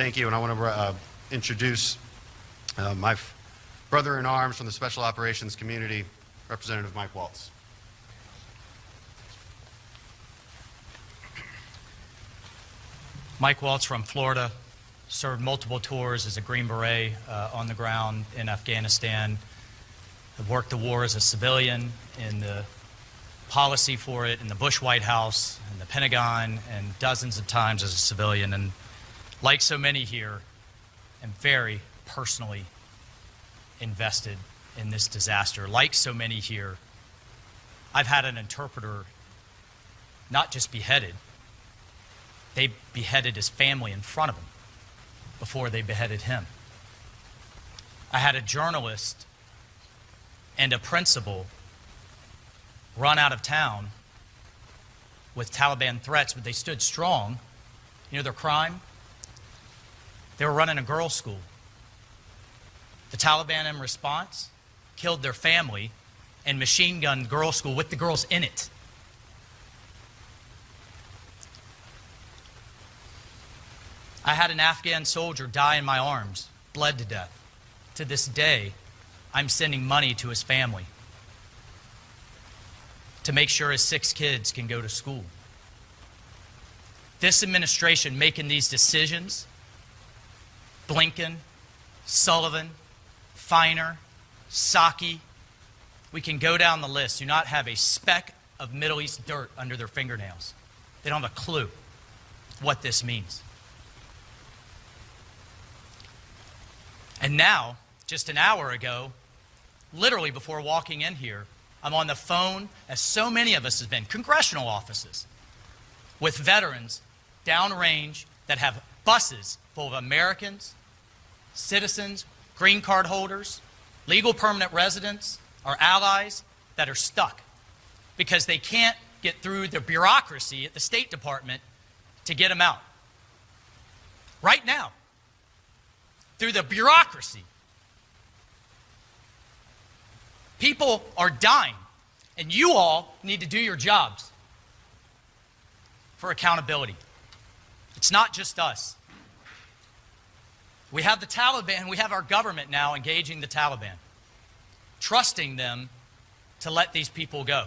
Thank you, and I want to introduce my brother-in-arms from the Special Operations community, Representative Mike Waltz. Mike Waltz from Florida, served multiple tours as a Green Beret on the ground in Afghanistan. I've worked the war as a civilian in the policy for it in the Bush White House, in the Pentagon, and dozens of times as a civilian. And like so many here, I'm very personally invested in this disaster. Like so many here, I've had an interpreter not just beheaded, they beheaded his family in front of him before they beheaded him. I had a journalist and a principal run out of town with Taliban threats, but they stood strong. You know their crime? They were running a girls' school. The Taliban, in response, killed their family and machine-gunned girls' school with the girls in it. I had an Afghan soldier die in my arms, bled to death. To this day, I'm sending money to his family to make sure his 6 kids can go to school. This administration making these decisions, Blinken, Sullivan, Feiner, Psaki, we can go down the list, do not have a speck of Middle East dirt under their fingernails. They don't have a clue what this means. And now, just an hour ago, literally before walking in here, I'm on the phone, as so many of us have been, congressional offices, with veterans downrange that have buses full of Americans, citizens, green card holders, legal permanent residents, our allies that are stuck because they can't get through the bureaucracy at the State Department to get them out. Right now, through the bureaucracy. People are dying, and you all need to do your jobs for accountability. It's not just us. We have the Taliban, we have our government now engaging the Taliban, trusting them to let these people go.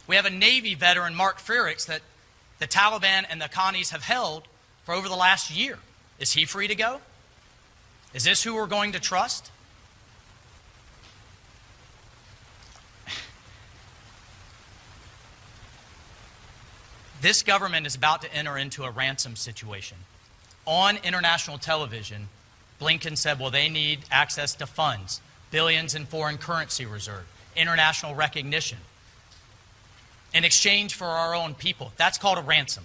We have a Navy veteran, Mark Frericks, that the Taliban and the Connies have held for over the last year. Is he free to go? Is this who we're going to trust? This government is about to enter into a ransom situation. On international television, Blinken said, well, they need access to funds, billions in foreign currency reserve, international recognition, in exchange for our own people. That's called a ransom.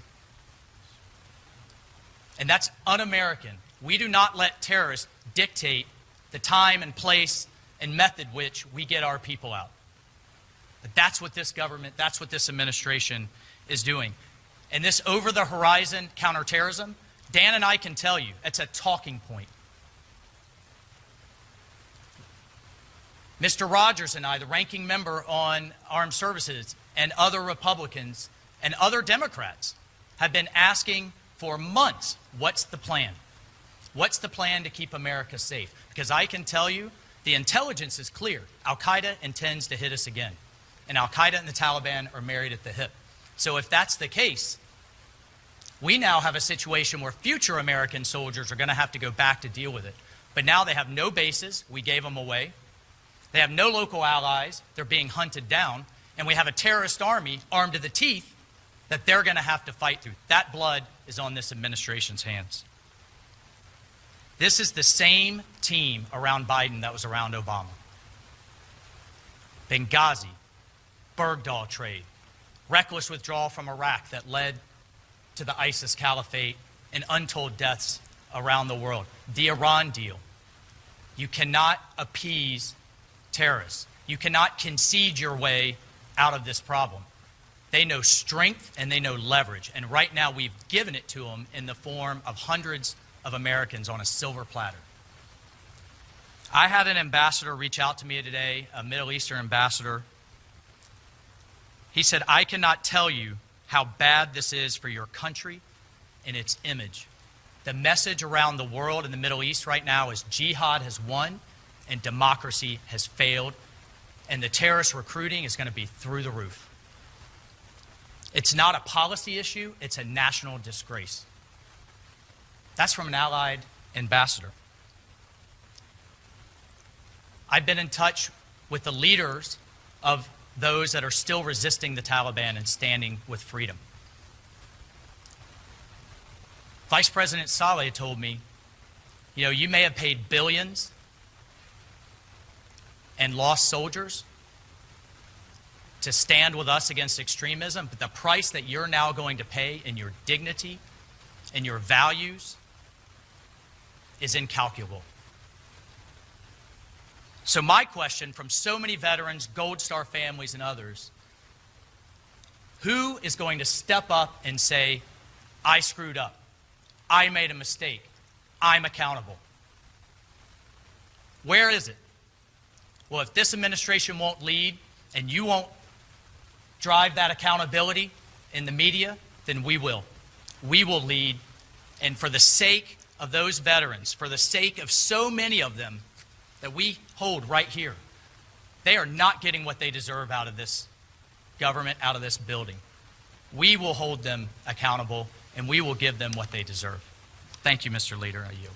And that's un-American. We do not let terrorists dictate the time and place and method which we get our people out. But that's what this government, that's what this administration is doing. And this over-the-horizon counterterrorism, Dan and I can tell you, it's a talking point. Mr. Rogers and I, the ranking member on Armed Services, and other Republicans and other Democrats have been asking for months, what's the plan? What's the plan to keep America safe? Because I can tell you, the intelligence is clear. Al-Qaeda intends to hit us again. And Al-Qaeda and the Taliban are married at the hip. So if that's the case, we now have a situation where future American soldiers are going to have to go back to deal with it. But now they have no bases. We gave them away. They have no local allies. They're being hunted down. And we have a terrorist army armed to the teeth that they're going to have to fight through. That blood is on this administration's hands. This is the same team around Biden that was around Obama. Benghazi, Bergdahl trade, reckless withdrawal from Iraq that led to the ISIS caliphate and untold deaths around the world. The Iran deal. You cannot appease terrorists. You cannot concede your way out of this problem. They know strength and they know leverage. And right now we've given it to them in the form of hundreds of Americans on a silver platter. I had an ambassador reach out to me today, a Middle Eastern ambassador. He said, I cannot tell you how bad this is for your country and its image. The message around the world in the Middle East right now is jihad has won and democracy has failed, and the terrorist recruiting is going to be through the roof. It's not a policy issue, it's a national disgrace. That's from an allied ambassador. I've been in touch with the leaders of those that are still resisting the Taliban and standing with freedom. Vice President Saleh told me, you may have paid billions and lost soldiers to stand with us against extremism, but the price that you're now going to pay in your dignity and your values is incalculable. So my question from so many veterans, Gold Star families, and others, who is going to step up and say, I screwed up, I made a mistake, I'm accountable? Where is it? Well, if this administration won't lead and you won't drive that accountability in the media, then we will. We will lead, and for the sake of those veterans, for the sake of so many of them that we hold right here, they are not getting what they deserve out of this government, out of this building. We will hold them accountable, and we will give them what they deserve. Thank you, Mr. Leader. I yield.